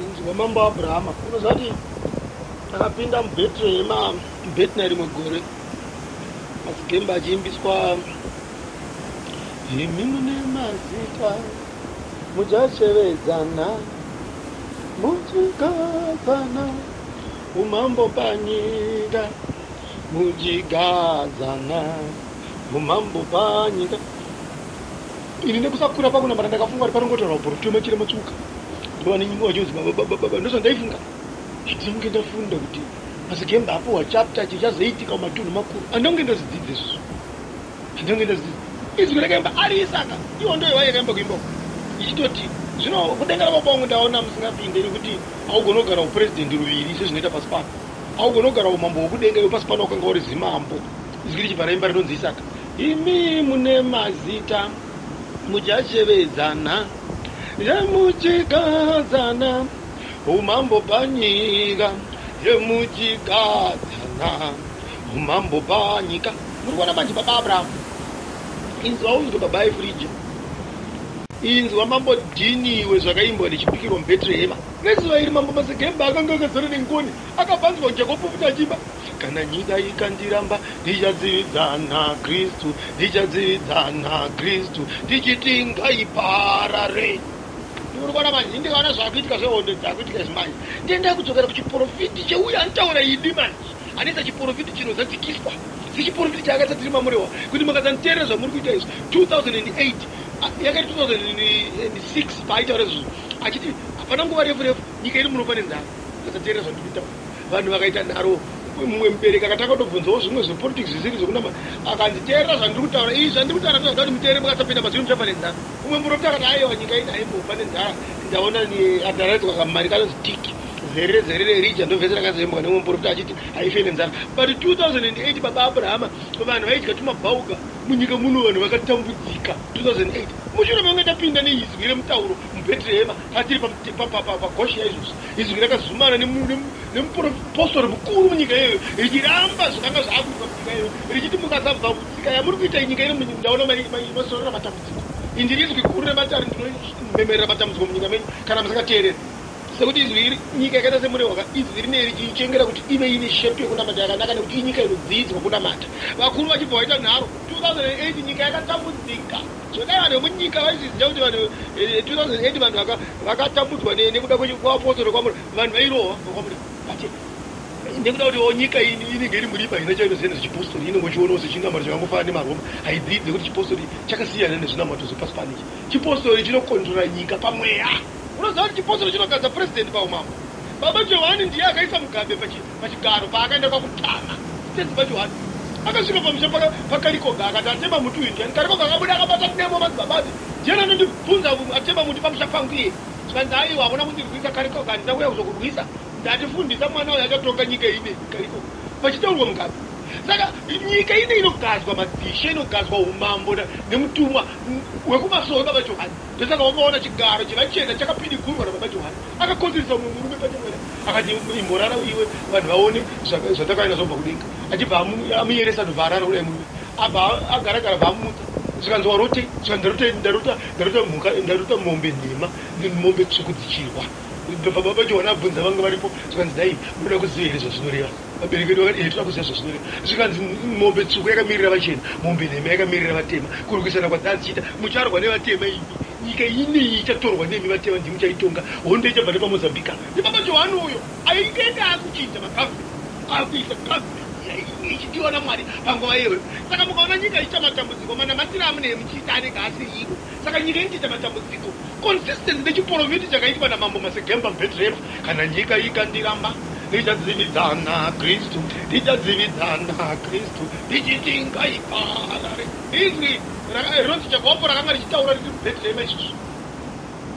inzwa mambo Abrahama unozati akapinda muBethlehem muBethlehem rimwe gore mazigemba achiimbiswa imi mune mazita muchachevedzana muchigadzana umambo panyika muchigadzana umambo panyika. Ini nekusakura pakuna mara ndakafunga kuti parongotaura bhorotoma chiri matsuka ndova nenyimbo wachonzi baba ndozvandaifunga ndinonge ndafunda kuti mazigemba apo chapter chichazoitika mumatunhu makuru andonge ndozvidzidza izvozvo andonge ndozvidzidza izwi rakaimba ari Isaka iwo ndo iwa yakaimba kuimba ichitoti zvino kudenga rababa wangu ndaona musingapinde nekuti augona kugara upurezidendi ruviri sezvinoita pasi pano augona kugara umambo hwokudenga iwo pasi pano wakanga uri zimambo. Izwi richibva raimba rinonzi Isaka imi mune mazita muchachevedzana yemuchigadzana umambo panyika yemuchigadzana umambo panyika. Muri kuona manje baba Abrahamu inzwa unzwe baba Efrija inzwa mambo dhiniwe zvakaimbwa nechipikirwa muBhethlehema nezuva iri mambo mazigemba akanga akazara nengoni akabvanzwa Jakobo kuti achimba kana nyika ikandiramba ndichadzividzana Kristu ndichadzividzana Kristu ndichiti ngaiparare. Muri kuona manje ndikaona zvakuitika zvehondo dzakuitika zvimanje ndienda kudzokera kuchiprofiti cheuya anotaura idi manje anesa chiprofiti chinozadzikiswa sechiprofiti chaakatsatsiri mamurewa kuti makadzaniteerera zvamuri kuita izvo 2008 yakati 2006 paaitaura izvozvo achiti hapana nguva refu refu nyika iri munofa nenzara. Akatsateerera zvandikuita vanhu vakaita nharo mumwe mubereki akatanga kutobvunzawo zvimwe zvepolitics zvisiri zvokunama akanditeerera zvandiri kutaura izvi zvandiri kutaura zvinoda kuti muteere makasapinda mazviri muchafa nenzara. Umwe muropi akati aiwa nyika ino haimbofa nenzara ndaona adaraidzwa kamari kanonzi tiki zerere rija ndobvese rakazembwa nemwe muprofita achiti haife nenzara. But 2008 baba Abrahama vanhu vaidya tumabhauka munyika muno vanhu vakatambudzika 2008 mushure mange ndapinda neizwi remutauro muBhethlehema atiri pagosha izvozvo izwi rakazumana nemupostori mukuru munyika iyoyo richiramba zvakanga zvaakuitwa munyika iyoyo richiti mukasabva kutsika yamuri kuita nyika ino ndaona masorora matambudziko indiri izwi guru rematari ndinomemerera matambudziko munyika menyu kana musakateerera sekuti izwi iri nyika yakaita semurewaka izwi rineri ichengera kuti ive ine shepi yekunamata yakanaka nekuti inyika inodzidzwa kunamata. Vakuru vachibva vaita nharo 2008 nyika yakatambudzika zvodai vanhu vemunyika vaizviziva kuti vanhu 2008 vanhu vakatambudzwa nekuda kwaapostoro kwamuri vanhu vairohwa kwamuri ati nekuda kuti nyika inenge iri muripa ina chainozenda zvechipostori inongochionawo sechinamato chakangofanana nemaroma haidzidze kuti chipostori chakasiyana nezvinamato zvepasi paniki. Chipostori chinokontrora nyika pamweya. Unoziva kuti chipostori chinogadza purezidendi paumambo. Baba Johani ndiye akaisa Mugabe pachigaro paakaenda kwakutama tenzi Johani akasvika pamusha pakarikoga akati atema muti uyu ndiani karikoga akabuda akabata kunemo madzibabati ndiani anondibvunza atema muti pamusha pangu iye zvikanzi aiwa hakuna kundirwisa karikoga handina kuya kuzokurwisa ndatifundisa mwana uyo achatonga nyika ine karikoga pachitaurwa Mugabe. Saka nyika ine inogadzwa madhishe inogadzwa umambo nemutumwa wekumasoro baba Johani. Ndosaka wakaona chigaro chivachena chakapinigurwa nababa Johani akakonzeresa mumwe murume pachemwena akati imborara iwe vanhu vaone zvatakaenda zobva kudenga achibva amuyeresa ndovaarara uya murume abva agaragara vaamutsa zvikanzi warote zvikanzi ndaruta mombe nhema mombe tsvuku dzichirwa. Baba Johani abvunza vanga varipo zvikanzi dai munoda kuziva here zvazvinoreva vabereki vedu vakati toda kuziva zvazvinoreva zvikanzi mombe tsvuku yakamirira vachena mombe nhema yakamirira vatema kurwisana kwadzadziita mucharwa nevatema imi nyika inei ichatorwa nemi vatema ndimuchaitonga hondo ichabva nepamozambika. Baba Johani uyo aingeenda akuchinja magavheni akuisa gavheni ichidiwa naMwari panguva iyoyo. Saka mukaona nyika ichiita matambudziko manamatiro amunei muchiita anenge asiriwo. Saka nyika inochiita matambudziko consistency nechiprofiti chakaitwa namambo mazigemba muBhethlehema kana nyika ikandiramba ndichadzividzana Kristu ndichadzividzana Kristu ndichiti ngaiparare. Izwi rinonzi Jakobo rakanga richitaura riri muBhethlehema izvozvo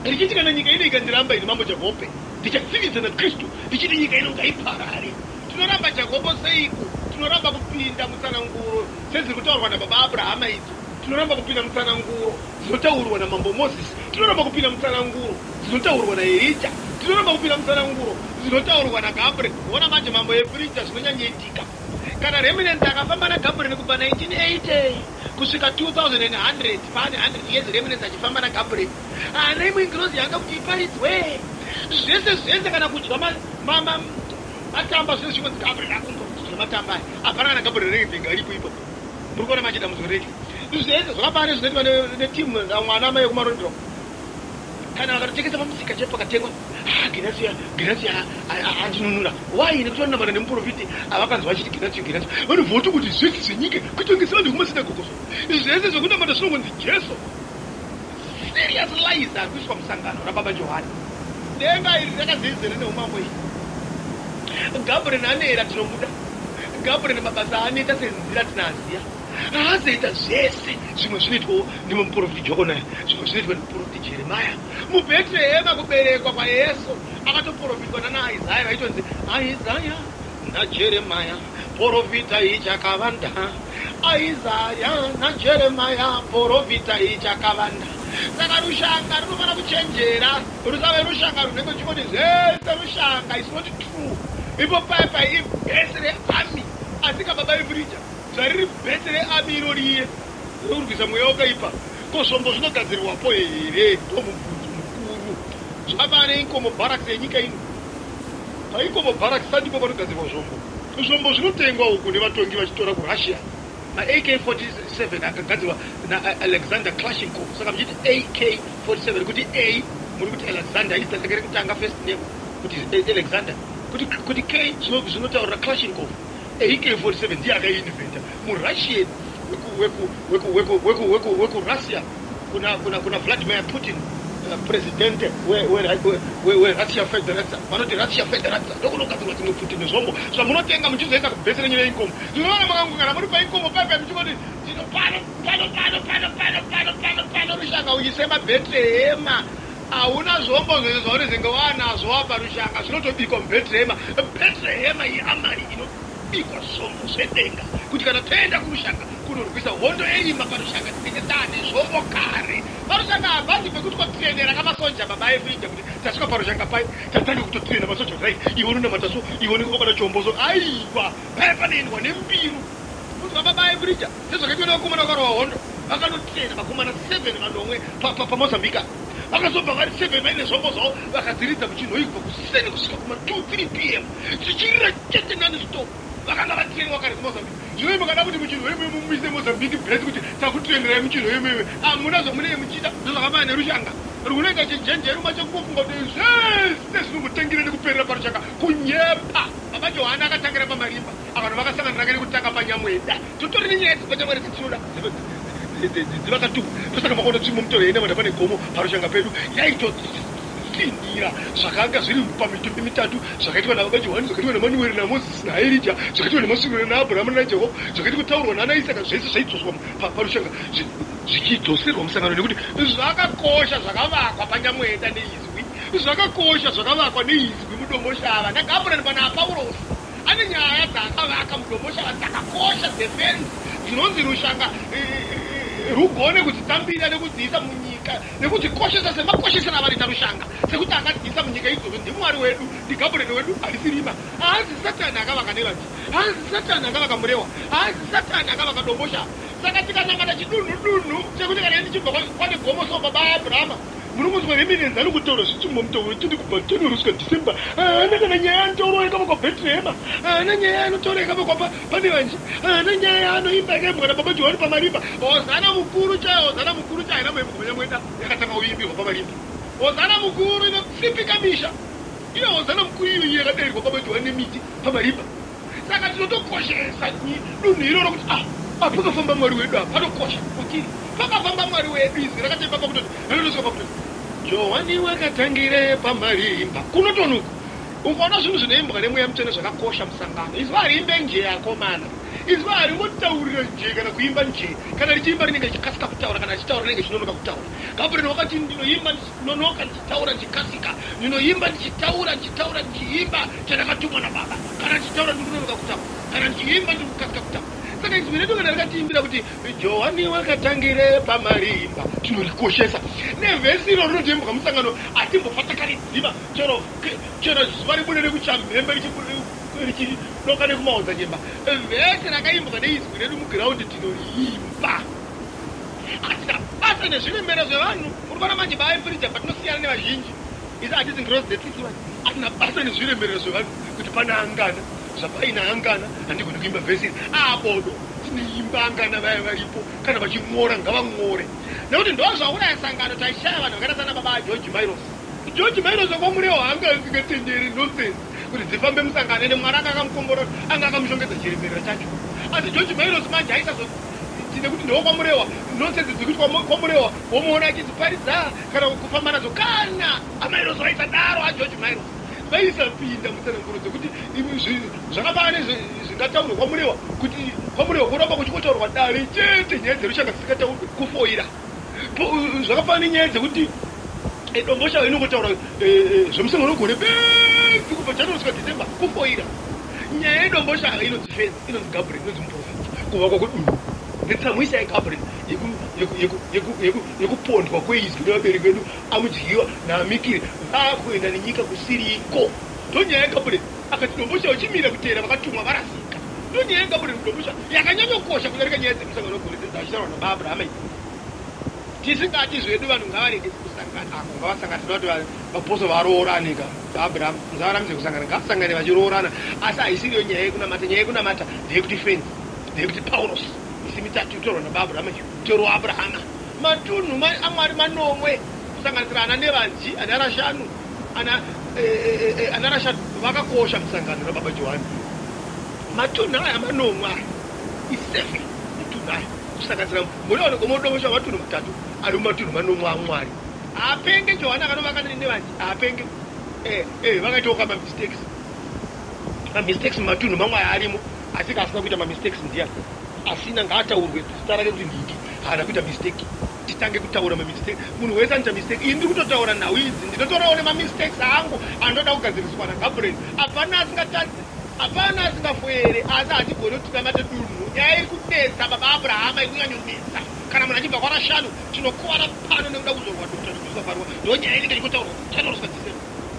richiti kana nyika ino ikandiramba ini mambo Jakobo ndichadzividzana Kristu ndichiti nyika ino ngaiparare. Tinoramba Jakobo seiko? Tinoramba kupinda mutsananguro seziri kutaurwa nababa Abrahama idzi. Tinoramba kupinda mutsananguro dzinotaurwa namambo Mozisi. Tinoramba kupinda mutsananguro dzinotaurwa naErija. Tinoramba kupinda mutsananguro dzinotaurwa naGabriel. Ona manje mambo Efrija zvinonyanyoitika. Kana remnant akafamba naGabriel kubva 1980 kusvika 2100 pane 100 years remnant achifamba naGabriel. Ana imwe ngirozi yanga kuti iparidzwe zvese kana kudya matamba zvese zvinonzi Gabriel akumbokuti matamba apana kana Gabriel Renga aripo ipo muri kuona machida muzoreke zvese zvakapane zvinoitwa netimu mwana mai kumarondero kana vakatengesa pamusika chaipo pakatengwa Ginasia andinunura why nekuti vanonamana nemuprofiti avakanzwa achiti Ginasia vanobvoti kuti zvese zvenyika kutongesa vanhu kumasinagogoso zvese zvekunamata zvinongonzi Jesu serious lies ari kuiswa musangano rababa Johani denga iri rakazezere neumambo iyi Gabriel anera tinomuda Gabriel mabasa anoita senzira tinaziya azoita zvese zvimwe zvinoitwawo nemuprofiti Jonaya zvimwe zvinoitwa nemuprofiti Jeremaya muBheterehema kuberekwa kwaYesu akatoprofitwa naIsaya vaitonzi Isaya naJeremaya profita ichakavanda Isaya naJeremaya profita ichakavanda saka rushanga runofana kuchenjera rusave rushanga runenge chikoti zvese rushanga is not true ipo paipa ibhesere ami asika baba Efrija zvariri bhesere ami iroriye urwisa mweya wakaipa kozvombo zvinogadzirwapo here ndomubvunzo mukuru zvapane inkomo barracks yenyika ino painkomo barracks sandipo panogadzirwa zvombo zvinotengwa uku nevatongi vachitora kuRussia AK-47 akagadzirwa naAlexander Kalashnikov saka muchiti AK-47 kuti A muri kuti Alexander isatsekere kutanga first name kuti Alexander kuti K zvinotaurira Kalashnikov AK-47 ndiye akainventa muRussian wekurussia kuna Vladimir Putin president weRussia Federation vanoti Russia Federation ndokunogadzirwa dzimwe futi nezvombo zvamunotenga muchizoenda kubhesere nyaya inkomo zvinoona makangungana muri painkomo paipa muchikoti pano rushanga uchisema Bheterehema hauna zvombo zvese zvaunezenge wanazvo apa rushanga zvinotobikwa muBheterehema Bheterehema iamari inobikwa zvombo zvedenga kuti kana toenda kurushanga kunorwisa hondo erima parushanga tinenge taane zvombo kare parushanga habvandi pekuti kotirenera kamasonja baba Efrija kuti tasvika parushanga pai tatanga kutotirena masoja rai iwe unonamataso iwe unekokana chomboso aiwa pai panoendwa nembiru kuzwa baba Efrija sezvakaitwa nevakomana vakaro wahondo vakanotirena vakomana 7 vanomwe pamozambika vakazobva vari 7 vaine zvombo zvavo vakadziridza muchinhoyi kubva kuseni kusvika kuma 2-3 PM zvichirira chete nani stop vakanga vatireni wakare kumozambika zvino makada kuti muchinhoyi muise mozambiki bresi kuti takutirenderai muchinhoyi mwewe hamuna zvamunenge muchida zvozvakabaya nerushanga runenge chichenjeruma chekufunga kuti zvese zvinongotangire nekuperera parushanga kunyepa baba Johani akatangira pamarimba avanhu vakasanganira kare kutanga panyamweda totori nenyaya dzepanyamweda dzatinoda dzivakatuka tosaka makono tsvimbo mutoro yenda manda pane gomo parushanga pedu yaitotindira zvakanga zviri pamitumbi mitatu zvakaitwa nababa Johani zvakaitwa naManueri naMozisi naErija zvakaitwa naMasururi naAbhurahama naJehovha zvakaitwa kutaurwa nanaIsaka zvese zvaidzoswa parushanga zvichidzoserwa musangano nekuti zvakakosha zvakavakwa panyamweda neizwi zvakakosha zvakavakwa neizwi mudomboshava naGabriel pana Paurosi ane nyaya dzaakavaka mudomboshava dzakakosha dzefenzi dzinonzi rushanga rugone kudzitambira nekudziisa munyika nekudzikoshesa semakoshesana avanoita rushanga sekuti akadziisa munyika idzodzo ndimwari wedu ndiGabriel wedu harisirima haazi Satani akavaka nevanhu haazi Satani akavaka murewa haazi Satani akavaka domboshava saka tikanangana chidunhu chekuti kana ndichibva kwane gomoso baba Abrahama munomuzwa reminenzi ari kutaura zvitsumbo mutauro tindi kubva January kusvika December haana kana nyaya anotaura yakavakwa Bheterehema haana nyaya anotaura yakavakwa pane vanji haana nyaya anoimba yakaimbwa nababa Johani pamarimba hozana mukuru chaina maimbo mweda yakatanga kuimbirwa pamarimba hozana mukuru inosipika misha iyo hozana mukuru iyo yakadairirwa baba Johani nemiti pamarimba saka tinotokoshesa dunhu iroro kuti pakafamba mwari wedu apa panokosha ukiri pakafamba mwari wedu izwi rakatemba pakutoti rinonosvika pakutoti Johani wakatangire pamarimba kunotonuka ukaona zvinhu zvinoimbwa nemweya mutsvene zvakakosha musangano izwi harimbe njee akomana izwi haringotaurira njee kana kuimba njee kana richiimba rinenge richikasika kutaura kana richitaura rinenge richinonoka kutaura Gabriel wakati ndinoimba ndichinonoka ndichitaura ndichikasika ndinoimba ndichitaura ndichiimba chandakatumwa nababa kana ndichitaura ndikunonoka kutaura kana ndichiimba ndikukasika kutaura saka izwi redu kana rakatiimbira kuti Johani wakatangire pamarimba tinorikoshesa nevhesi iro rinotembwa musangano atimbopfatakaridziva chero zuva ribude rekuchamhembe richidoka nekumaodza nyemba vhesi rakaimbwa neizwi redu mugiraundi tinoriimba atina basa nezvirembera zvevanhu uri pana manje baefrija patinosiyanana nevazhinji Isa hatizi cross the city one. Atina basa nezviremerero zvevanhu kuti pana angana. Zvapaina angana handikoni kuimba vhesi. Bodo. Tinoimba angana vaya varipo kana vaching'ora ngavang'ore. Nekuti ndo zvauraya sangano taishaya vanhu vakaita sana baba George Miros. George Miros wamurewo hanga asingatenderi nonsense kuti dzifambe musangano ene mwana akamukomborora anga akamushongedza chiremerero chacho. Asi George Miros manje aisazo tine kuti ndo kwamurewa nonsense dzikuti kwamurewa womuona achidziparidza kana kufamba nadzo kana Miros vaisadaro aGeorge Miros vaisapinda mutsananguro dzekuti zvakabane zvingataurwa kwamurewa kuti kwamurewa kuramba kuchikotaurwa dare chete nyaya dzerushaka dzisingataurwe kufoira zvakafanana nenyaya dzekuti Dombosha inongotaura zvemusangano wegore bedzi kubva January December kufoira nyaya yedombosha inonzi fence inonzi Gabriel inonzi muprofita kuva kwakudunhu netsamwisa yeGabriel yekupondwa kweizwi nevabereki vedu amudyiwa naamikiri vakuenda nenyika kusiriko ndonyaya yeGabriel akati dombosha uchimira kuteera vakatumwa varasika ndonyaya yeGabriel dombosha yakanyanyokosha kudarika nyaya dzemusangano wegore dzachitaurwa naBabrahama tisingati zvedu vanhu ngavarege kusangana ako ngavasanganisira kuti vaposo varoorana Abraham muzavaramise kusangana ngavasangane vachiroorana asi haisiriyo nyaya yekunamata nyaya yekunamata ndeyekuti fenzi ndeyekuti Paulos isi mitatu itoorwa naBabrahama toro Abrahama matunhu amwari manomwe kusanganisira ana nevanji ana rashanu ana rashanu vakakosha musangano rababa Johani matunhu aya manomwe aya iseven matunhu aya kusanganisira munoona komodomosha matunhu matatu ari mumatunhu manomwe amwari apenge Johani akanovaka nevanji apenge vakaitoka mamistakes mumatunhu mamwe aya arimo asi kasina kuita mamistakes ndiani asina ngaataurwe zita rake kuti ndiki haana kuita mistake titange kutaura mamistake munhu wese anoita mistake ini ndiri kutotaura nhau idzi ndinotorawo nemamistakes angu anoda kugadziriswa naGabriel hapana asingatadzi hapana asingafoere asi hatigone kuti tinamate dunhu nyaya iri kunetsa baba Abrahama ikunyanyonetsa kana munhu achibva kwarashanu tinokuvara pano nekuda kuzorwa ndokusafarwa ndo nyaya inenge ichitaurwa January December.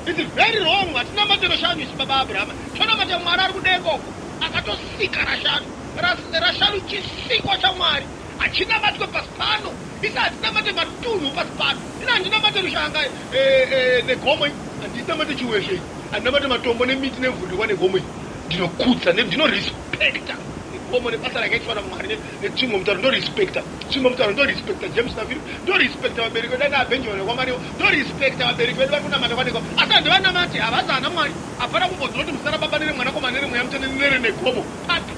It's very wrong hatinamate rashanu isi baba Abrahama tonamate mwari ari kudekoko akatosika rashanu chisikwa chamwari hachinamatwe pasi pano isi hatinamate matunhu pasi pano ina handinamate rushanga negomwe handinamate chiweshe handinamate matombo nemiti nemvundikwa negomwe ndinokutsa ndinorispekta negomo nebasa rakaitwa namwari netsvimbo mutauro ndorispekta tsvimbo mutauro ndorispekta James Naviri ndorispekta vabereki vedu ana Benjamin nekwamariwo ndorispekta vabereki vedu vari kunamata kwanekwa asi handivanamati havasi hana mwari hapana kumbodzwa kuti muzara baba nere mwanakomana nere mweya mutende nere negomo papi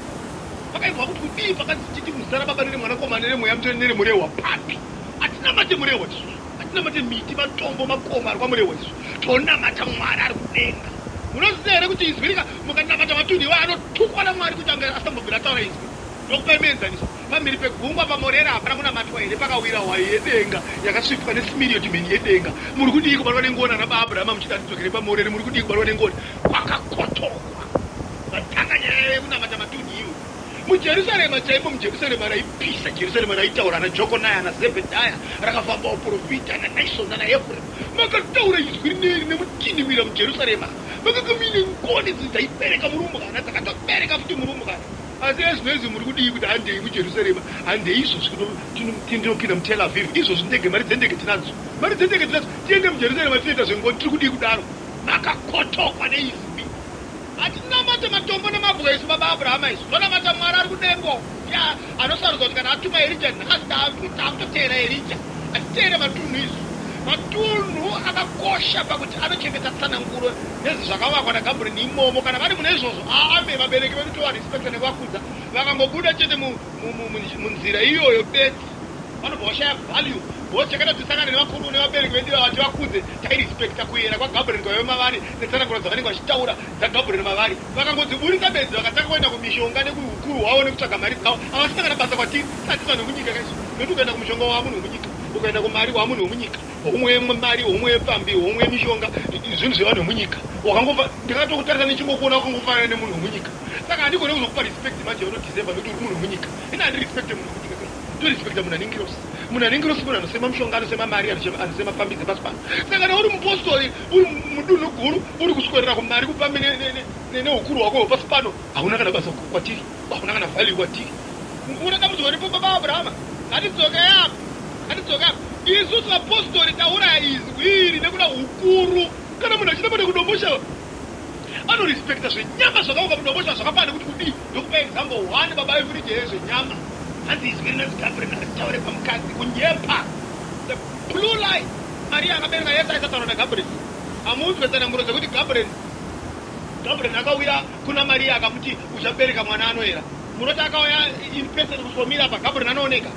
pakaibva kuti kudii pakazititi muzara baba nere mwanakomana nere mweya mutende nere murehwa papi hatinamate murehwa isusu hatinamate miti matombo makoma ari kwamurehwa isusu tonamata mwari ari kudenga munoziva here kuti izwi rika mukanamata matunhu iwa anotukwa namwari kuti anga asambobvira taura izwi ndokupa imenzaniswa pamhiri pegungwa pamorera hapana kunamatwa here pakawira hwai yedenga yakasvipwa nesimiriyotimeni yedenga muri kudii kubatwa nengona nabaAbrahama muchida tidzokere pamorere muri kudii kubatwa nengona kwakakotokwa vatanga nyaya yekunamata matunhu iwo mujerusarema chaimo mujerusarema raipisa jerusarema raitaura naJokonaya naZebhedhaya rakafambawo profita naNaisoni naEfuremu makataura izwi rineri nemutinimira mujerusarema makanga muine ngoni dzaibereka murumbwana dzakatobereka futi murumbwana asi ezvinezvi muri kudii kuti handei mujerusarema handei izvozvi tinopinda muTel Aviv izvozvi ndege mari dzendege tinadzo tiende mujerusarema tinoita zvengoni tiri kudii kudaro makakotokwa neizwi hatinamate matombo nemabwe isu baba Abrahama isu tonamata mwari ari kudengo anosarudzwa kuti kana atuma Elija nhasi takutoteera Elija atiteere matunhu isu matunhu akakosha pakuti anochengeta tsananguro nezvakavakwa naGabriel imomo kana vari mune izvozvo aame vabereki vedu tovarispekta nekuvakudza vakangobuda chete munzira iyoyo bedzi vanobva vashaya value bosi chakada tisangane nevakuru nevabereki vedu vati vakudze tairispekta kuyera kwaGabriel kwaive mavari netsananguro dzavanenge vachitaura dzaGabriel mavari vakangodziburitsa bedzi vakatanga kuenda kumishonga nekuhukuru hwavo nekutsvaga mari dzavo havasina kana basa kwatiri tatiswa nemunyika kaisu nokuti ukaenda kumishonga wamunhu wemunyika ukaenda kumari wamunhu wemunyika homwe mari homwe pambi homwe mishonga zvinhu zvevanhu vemunyika wakangofa ndingatokutarisa nechingokuona wakangofanana nemunhu wemunyika saka handigone kuzokupa respect manje December nokuti uri munhu wemunyika ina handirespecte munhu wemunyika ndorispekta munhu aningirosi munhu anosema mishonga anosema mari anosema pambi dzepasi pano saka kana uri mupostori uri mudunhu guru uri kuswerera kumari kupambi neukuru hwako hwepasi pano hauna kana basa kwatiri hauna kana value kwatiri unotambudzwa ripo baba Abrahama hatidzoke apo isusu apostori taura izwi nekuda ukuru kana munhu achida kuti kudombosha anorespekta zvenyama zvakauka kudombosha zvakafana kuti kudii. Ndokupa example 1 baba Efrige zvenyama hanzi izwi rinonzi Gabriel ritaure pamukadzi kunyepa. The blue line Maria akabereka Yesu aisataura naGabriel. Amunzwesana ngoro dzekuti Gabriel akauya kuna Maria akamuti uchabereka mwana anoera. Munoti akauya in person kusomira pa Gabriel anooneka.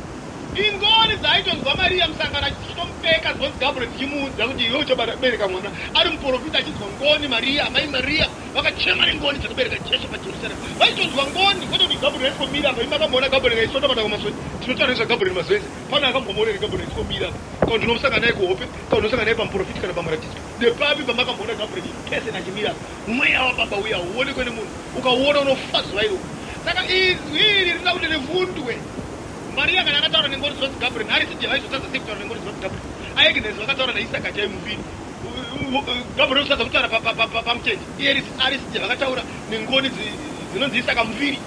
Ingoni dzaitonzwa Maria musangana achitomupeka zvonzi Gabriel chimuudza kuti iwe uchabereka mwana. Ari muprofita achinzwa ngoni Maria, mai Maria vakachema nengoni dzekubereka Jesu paJerusarema. Vaitonzwa ngoni kwete kuti Gabriel aisomira apa. Imakamboona Gabriel aisonda pata kumaswe. Tinotaura nezva Gabriel mazwese. Pana akambomuonera Gabriel aisomira. Kana ndinosangana naye kuhope, kana ndinosangana naye pamuprofita kana pamuratidzwa. Nepapi pamakamboona Gabriel pese nachimira. Mweya wababa uya uone kwene munhu. Ukauona unofadzwa iro. Saka izwi rinoda kuti rivhundwe. Maria kana akataura nengoni dzinonzi Gabriel arisije vaizotadza sei kutaura nengoni dzinonzi Gabriel. Agnes vakataura naIsaka chaimuviri. Gabriel usadza kutaura pamuchechi. Iye arisije vakataura nengoni dzinonzi Isaka muviri.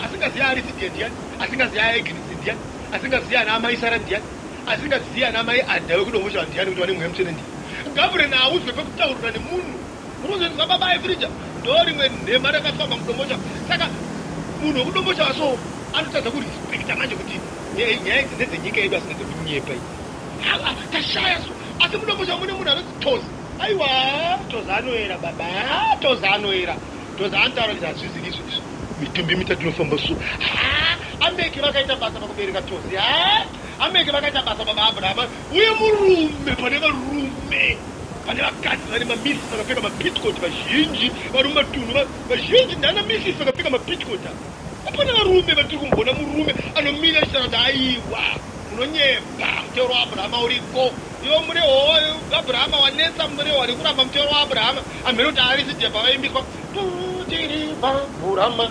Asingaziya arisije ndiani, asingaziya Agnes ndiani, asingaziya ana amai Sara ndiani, asingaziya ana amai Adha wekudombosha ndiani kuti vane mweya mutsvene ndiani. Gabriel audzwe pekutaurira nemunhu. Unozonzwa baba Efrige ndorimwe nhema rakafamba mudombosha. Saka munhu wekudombosha waso anotadza kurespekta manje kuti nyaya idzi ndedzenyika yedu asingadze kunyepa iyi. Tashaya so. Asi mudombosha mune munhu anonzi Tozi. Aiwa Tozi anoera baba, Tozi anoera. Tozi anotaura kuti hazvizivi izvi. Mitumbi mitatu inofamba so. Ameke vakaita basa pakubereka Tozi. Ameke vakaita basa baba Abrahama. Uye murume pane varume. Pane vakadzi vane mamisi vakapfeka mapitcoat vazhinji, varume matunhu vazhinji ndana misi vakapfeka mapitcoat. Apana varume vatiri kumboona murume anomira achitaura kuti aiwa munonyepa mutero waAbrahama uriko. Ivo mune hoyo Abrahama wanetsa mune wari kuramba mutero waAbrahama. Amene kuti arisije pavaimbiswa potiriva Burama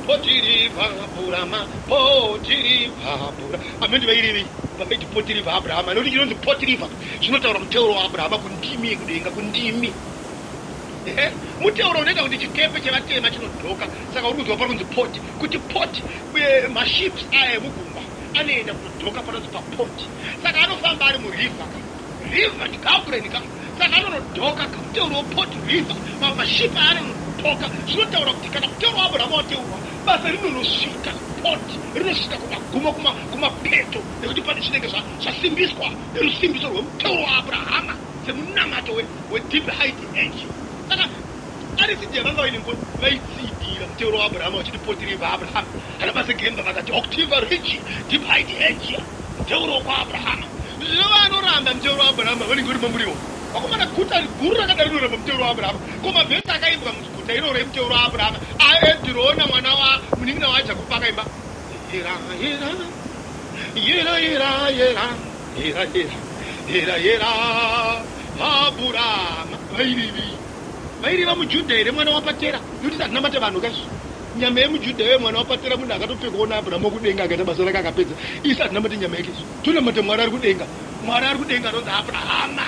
potiriva Burama potiriva Burama. Amene vairivi pameti potiriva Abrahama. Nekuti chinonzi potiriva zvinotaura mutero waAbrahama kundimi yekudenga kundimi. Mutero unoita kuti chikepe chevatema chinodhoka. Saka uri kuzwa pari kunzi poti. Kuti poti maships aya emugungwa anoenda kunodhoka panonzi papoti. Saka anofamba ari muriva. Riva ni Gabriel ka. Saka anonodhoka kamutero wepoti riva. Mashipa anonodhoka. Zvinotaura kuti kana mutero waAbrahama wateurwa basa rinonosvika poti. Rinosvika kumapeto. Nekuti pane chinenge zvasimbiswa nerusimbiso rwemutero waAbrahama semunamato wedeep height age. Saka arisije vanga vaine ngoni vaitsidira mutero waAbrahama vachiti potiriva Abrahama. Ana basa gemba vakati octava ridge deep height age mutero waAbrahama. Zvinova anoramba mutero waAbrahama vanenge uri mamuriwo. Vakomana guta guru rakadaro rinoramba mutero waAbrahama. Koma vhesi akaimbwa muguta iroro remutero waAbrahama aedhirona mwana munin'ina waJakobo akaimba yera yera yera yera yera yera yera yera Abrahama. Vairiva mujudha here mwana wapatera. Nokuti satinamate vanhu kaizvo. Nyama yemujudha yemwana wapatera munhu akatopfe kuona Abrahama kudenga akaita basa rake akapedza. Isi satinamate nyama yake izvo. Tonamate Mwari ari kudenga. Mwari ari kudenga anonzi Abrahama.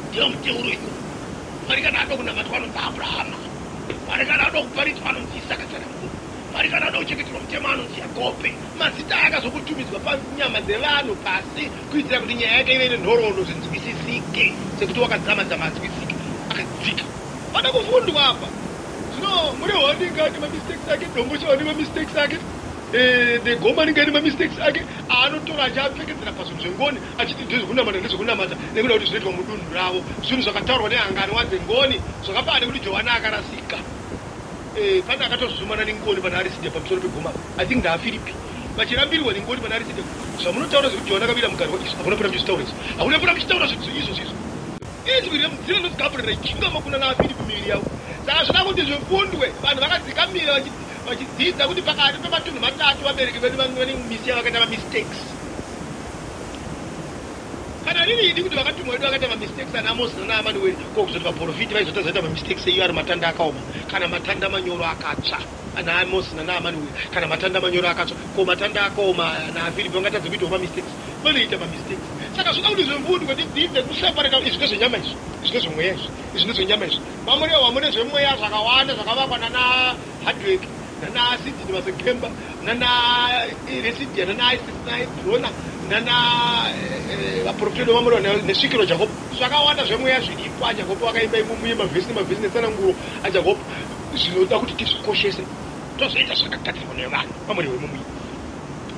Ndiyo mutero uyu. Mwari kana ado kunamatwa anonzi Abrahama. Mwari kana ado kuparidzwa anonzi Isaka kana munhu. Mwari kana ado kuchengeterwa mutemo anonzi Yakobe. Mazita akazokutumidzwa panyama dzevanhu pasi kuitira kuti nyaya yake ive nenhoroondo zinzwisisike sekuti wakadzama-dzama anzwisike akadzika. Vada kufundwa apa. Zvino muri honinga ane mamistakes ake, Dombosha ane mamistakes ake, the Goma ane mamistakes ake, anotora achapfekedzera pazvinhu zvengoni achiti ndizvo kunamata ndezvokunamata nekuda kuti zvinoitwa mudunhu ravo. Zvinhu zvakataurwa nehangani wadzengoni zvakafana nekuti Johana akarasika. Pane akatozumana nengoni pana Ariside pamusoro peGoma. I think ndaFilipi. Vachirambirwa nengoni pana Ariside. Zvamunotaura zvekuti Johana akavira mugaro waIswa. Hakuna pera muchitaura izvo. Hakuna pera muchitaura izvo zvizvo. Izwi remudziro Gabriel richingama kuna naFilipi miviri yavo. Saka zvinoda kuti zvifundwe. Vanhu vakadzikamira vachidzidza kuti pakati pematunhu matatu vabereki vedu vane misi yavakaita mamistakes. Kana riri kuti vakatumwa vedu vakaita mamistakes ana Moses naNaamani wei kokuzoti vaprofiti vaizotazaita mamistakes iyo ari matanda akaoma kana matanda manyoro akatsva. Ana Moses naNaamani wei kana matanda manyoro akatsva ko matanda akaoma naFilipi vangatadza kuitawo mamistakes. Vanoita mamistakes. Saka zvinoda kuti zvifundwe tidzidze kusepareka izvi ndezvenyama izvi. Izvi ndezvemweya izvi. Izvi ndezvenyama izvi. Vamune zvemweya zvakawanda zvakavakwa nana Hardwick nana Sidney Masekemba, nana Residia, nana Rona, nana Profilo Mamro, Nesikiro Jacob, Sakawata, somewhere she did Jacob, I may move my business and go at Jacob. She knows how to teach cautious. Just say that's a cat on your man. How many women?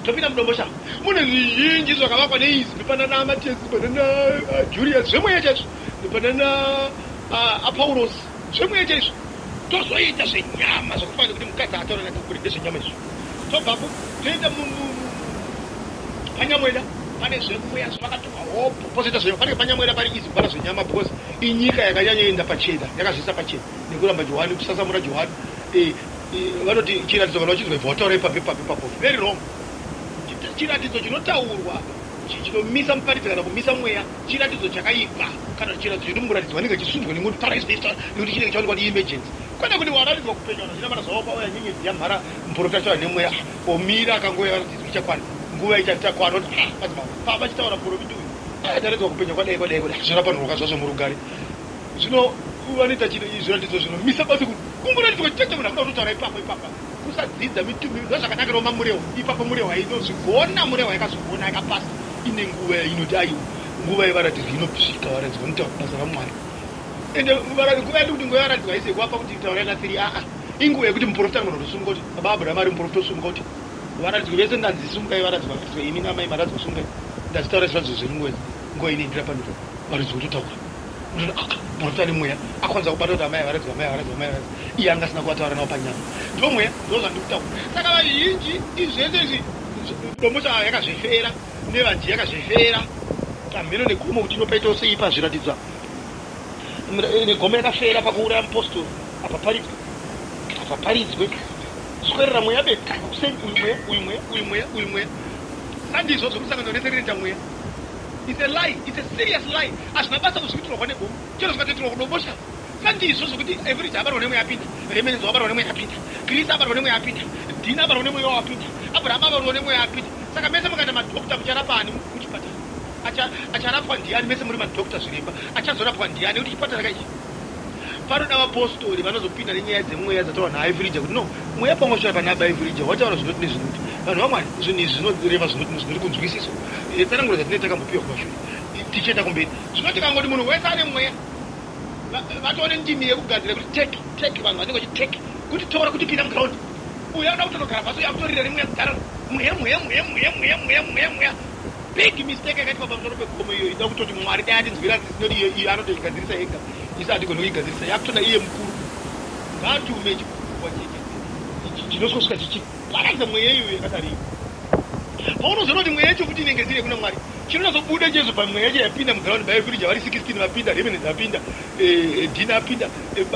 Topina Blomosha. One of the Yankees of Avapanis, the banana matches, the banana Julius, somewhere just the banana Apollos, somewhere just. Just so it doesn't yam as a fight of them cat out and put this in Yamas. So, Papa, take the Panyamuela, Panis, we are Swaka, or Positas, Panyamuela Paris, Paras, Yama, because in Nika in the Pacheda, Yagas Pache, Nicola Majuan, Sasamura Juan, one of the China zoologists with water, Papa, very wrong. China did not tell you miss some party, miss somewhere. China did the Chakaipa, Kana China to Number, when you soon when you would Paris, you didn't tell what images. When I would want to go to Never saw Yamara, Professor Nimwea, or Mira can go to Japan, go away at Taquan, Papa Town of Puru. I don't know what they would have Sarapan Rocas or Murugari. You know, who are it that is ready to miss a person who would have taken a lot of Papa. Who said the meeting with Sakanago Mamurio, Papa Murio, I don't see one Namurio, I got passed. Inengue inodai nguwe barati zvinopsika varadzi vanotapasa vamwari ende nguva kwaise kwapa kuti taurana siri inguva yekuti muprofita anotosunga kuti baba Abraham ari muprofita osunga kuti varadzi vese ndanzisungai varadzi vakati imi namai maradzi kusungai ndazitaura zviradzi zvenguva nguva inoindira panduto varadzi vototaura muprofita nemweya akwanisa kubata kuti amai varadzi iye angasina kuvataura navo panyama ndo mweya ndo zvandikutaura saka vazhinji izvese izvi domosha yakazvifera nevanji yakazvifera kamheno negomo kuti inopaita sei pazviratidzwa negomo yakafera pakuuraya mupostori apa paridzwe swerera mweya beka kuseni uyu mweya sandizvo zvokusangana neserereta mweya. It's a lie, it's a serious lie. Asina basa kuzvikitirwa negomo chero zvikatetirwa kudobosha sandizvo zvokuti every abarwa nemweya yapinda remenzo abarwa nemweya yapinda Krista abarwa nemweya yapinda Dina abarwa nemweya wapinda Abraham abarwa nemweya yapinda. Saka mese mukaita madhokta mucharapa ani muchipatara acharapwa ndiani mese muri madhokta zviremba achazorapwa ndiani kuti chipatara kaichi panoda vapostori vanozopinda nenyaya dzemweya dzataura naivhirija kuti no mweya pamwashora pana baivhirija wataura zvinoti nezvinoti vanhu vamwari zvinhu izvi zvinoreva zvinoti kunzwisisa tsananguro dzatinee takambopiwa kumashure tichienda kumberi zvinoti kangoti munhu wese ane mweya vatone ndimi yekugadzira kuti teki vanhu vanenge vachiteki kuti tora kuti pinda mugraundi uyo anoda kutotogara pasi uyo akutorira nemweya kugara mweya big mistake yakaitwa pamusoro pegomo iyo ida kutoti mwari dai atinzwira zinoti iyo anotoigadzirisa ega isi hatigoni kuigadzirisa yakutoda iye mukuru ngatume chikuwa chete chinosvosvika chichiparadza mweya iyo yakadari paunozoona kuti mweya yacho kuti inenge siri kuna mwari chinonazobuda chezo pamweya yacho yapinda mugraundi baivhirija vari 16 vapinda revenens apinda Dina apinda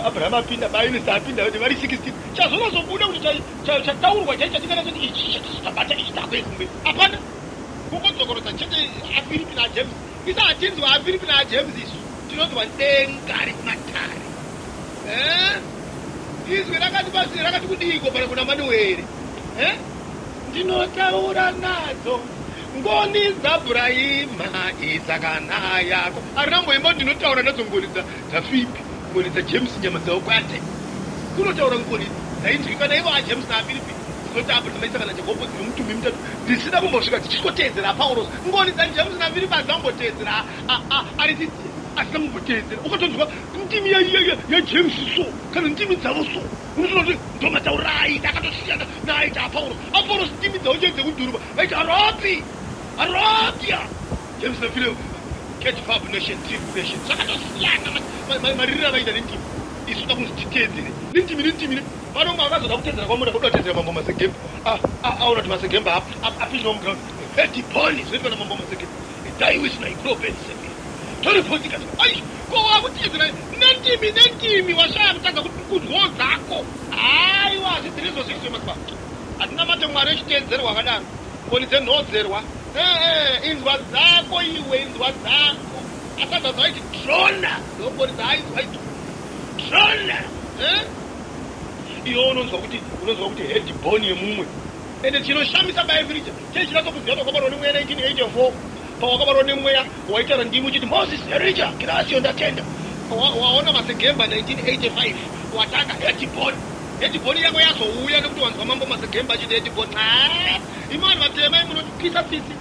Abraham apinda bainesa apinda vari 16 chazonazobuda kuti chataurwa chai chatinganazoti ichi chatisabata ichi takwezimbe hapana kukodzokorosa chete aFilipi naJames isa hatinzwa aFilipi naJames isu tinonzwa denga rekumatare izwi rakati basi rakati kudiko pana kuna manuere ndinotaura nadzo ngoni dzaBhurahima Isaka naYakobho harina mboimba ndinotaura nadzo ngoni dzaFilipi ngoni dzaJames nyama dzawo kwate kunotaura ngoni dzainzwikana ivo aJames naFilipi dzinoti Abrahama Isaka naJakobho dziri mutumi mitatu dzisina kumbosvika dzichitotedzera Paulos ngoni dzaJames naFilipi hadzambotedzera arisiti asina kumbotedzera ukatonzwa ndimi yaJames so kana ndimi dzavo so unotoona kuti ndomataurayi takatosiyana naaita apaulos ndimi dzavo chete dzekudhuruba vaiti arabia James naFilipi catfab nation tribulation zvakatosiyana maririro avaita nendimi isu da kuzititedzere nendimi vanonga vakazoda kutedzera kwamuda kuda kutedzera mambo Masegemba aona kuti Masegemba apinzwa muground ediponi zvinoitwa namambo Masegemba daiwisina ikrobenseme toripotika ai kowakutedzera nendimi washaya kutanga kuzwawo dzako aiwa zvidzirizo zvichizomasba hatina mate mwari wechitedzero wakadaro ngoni dzenhodzerwa inzwa dzako iwe inzwa dzako asabva zvaiti drona ndongoni dzaaizwaiti drona iwe unonzwa kuti hedibhoni yemumwe ende chinoshamisa baivhirija chei chinasokuziva kwakabarwa nemweya 1984 pawakabarwa nemweya waitaura ndimi uchiti Moses Elijah Gracio ndatenda waona Masegemba 1985 watanga hedibhoni hedhibhoni yako yazouya nekuti wanzwa mambo masegemba achiti hedhibhoni imani vatema munotipisa tsitsi